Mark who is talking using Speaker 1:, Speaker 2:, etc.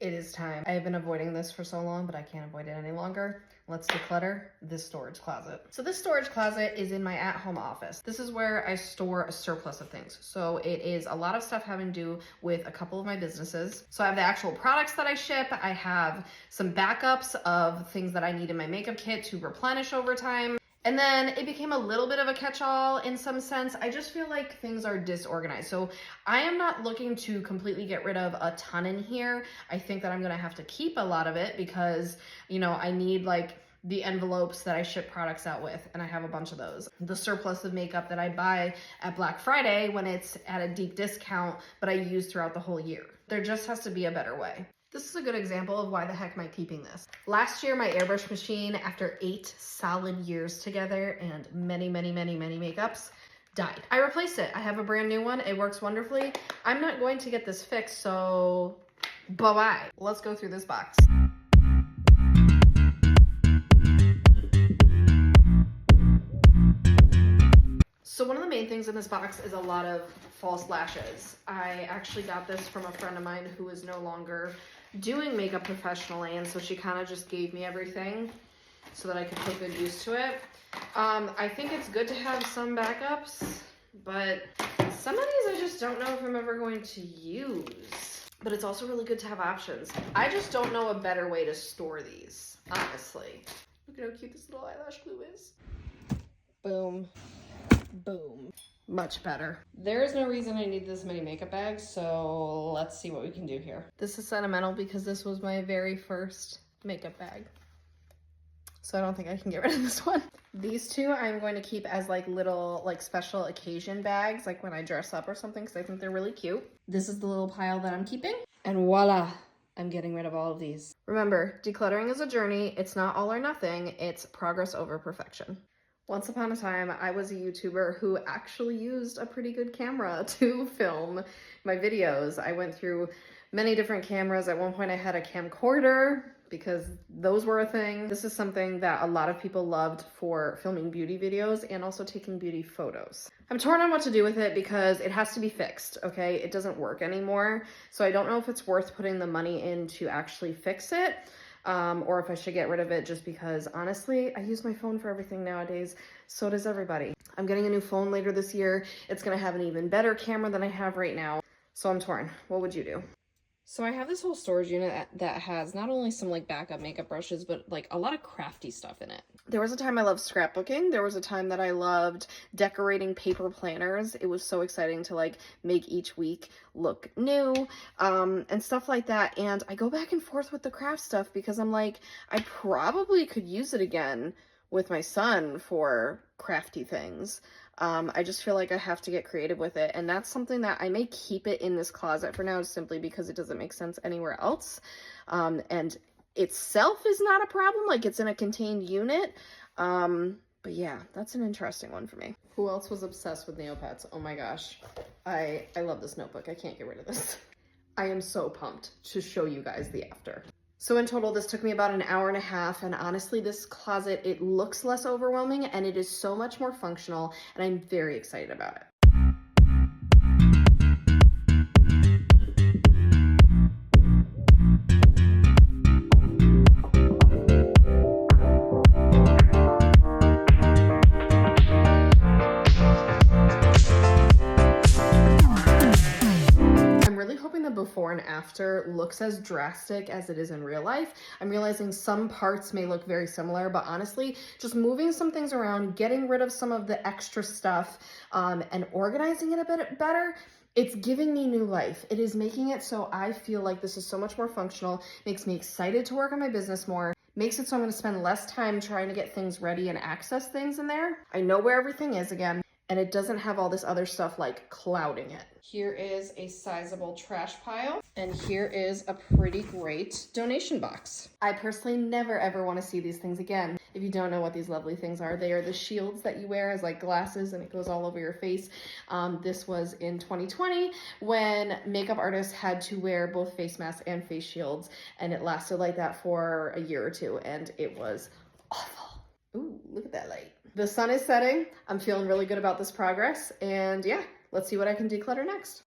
Speaker 1: It is time. I have been avoiding this for so long, but I can't avoid it any longer. Let's declutter this storage closet. So this storage closet is in my at-home office. This is where I store a surplus of things. So it is a lot of stuff having to do with a couple of my businesses. So I have the actual products that I ship. I have some backups of things that I need in my makeup kit to replenish over time. And then it became a little bit of a catch-all in some sense. I just feel like things are disorganized. So I am not looking to completely get rid of a ton in here. I think that I'm gonna have to keep a lot of it because, you know, I need like the envelopes that I ship products out with, and I have a bunch of those. The surplus of makeup that I buy at Black Friday when it's at a deep discount, but I use throughout the whole year. There just has to be a better way. This is a good example of why the heck am I keeping this. Last year, my airbrush machine, after 8 solid years together and many makeups, died. I replaced it. I have a brand new one. It works wonderfully. I'm not going to get this fixed, so bye-bye. Let's go through this box. So one of the main things in this box is a lot of false lashes. I actually got this from a friend of mine who is no longer doing makeup professionally, and so she kind of just gave me everything so that I could put good use to it. I think it's good to have some backups, but some of these I just don't know if I'm ever going to use. But it's also really good to have options. I just don't know a better way to store these, honestly. Look at how cute this little eyelash glue is. Boom. Boom. Much better. There is no reason I need this many makeup bags, so let's see what we can do here. This is sentimental because this was my very first makeup bag. So I don't think I can get rid of this one. These two I'm going to keep as like little like special occasion bags, like when I dress up or something, because I think they're really cute. This is the little pile that I'm keeping. And voila, I'm getting rid of all of these. Remember, decluttering is a journey. It's not all or nothing. It's progress over perfection. Once upon a time, I was a YouTuber who actually used a pretty good camera to film my videos. I went through many different cameras. At one point I had a camcorder because those were a thing. This is something that a lot of people loved for filming beauty videos and also taking beauty photos. I'm torn on what to do with it because it has to be fixed, okay? It doesn't work anymore. So I don't know if it's worth putting the money in to actually fix it. Or if I should get rid of it just because, honestly, I use my phone for everything nowadays. So does everybody. I'm getting a new phone later this year. It's going to have an even better camera than I have right now. So I'm torn. What would you do? So I have this whole storage unit that has not only some like backup makeup brushes, but like a lot of crafty stuff in it. There was a time I loved scrapbooking. There was a time that I loved decorating paper planners. It was so exciting to like make each week look new, and stuff like that. And I go back and forth with the craft stuff because I'm like, I probably could use it again with my son for crafty things. I just feel like I have to get creative with it, and that's something that I may keep it in this closet for now simply because it doesn't make sense anywhere else. And itself is not a problem, like it's in a contained unit. But yeah, that's an interesting one for me. Who else was obsessed with Neopets? Oh my gosh. I love this notebook. I can't get rid of this. I am so pumped to show you guys the after. So in total, this took me about an hour and a half, and honestly, this closet, it looks less overwhelming, and it is so much more functional, and I'm very excited about it. Before and after looks as drastic as it is in real life. I'm realizing some parts may look very similar, but honestly, just moving some things around, getting rid of some of the extra stuff, and organizing it a bit better, it's giving me new life. It is making it so I feel like this is so much more functional, makes me excited to work on my business more, makes it so I'm going to spend less time trying to get things ready and access things in there. I know where everything is again, and it doesn't have all this other stuff like clouding it. Here is a sizable trash pile, and here is a pretty great donation box. I personally never ever want to see these things again. If you don't know what these lovely things are, they are the shields that you wear as like glasses and it goes all over your face. This was in 2020 when makeup artists had to wear both face masks and face shields, and it lasted like that for a year or two, and it was awful. Ooh, look at that light. The sun is setting. I'm feeling really good about this progress, and yeah, let's see what I can declutter next.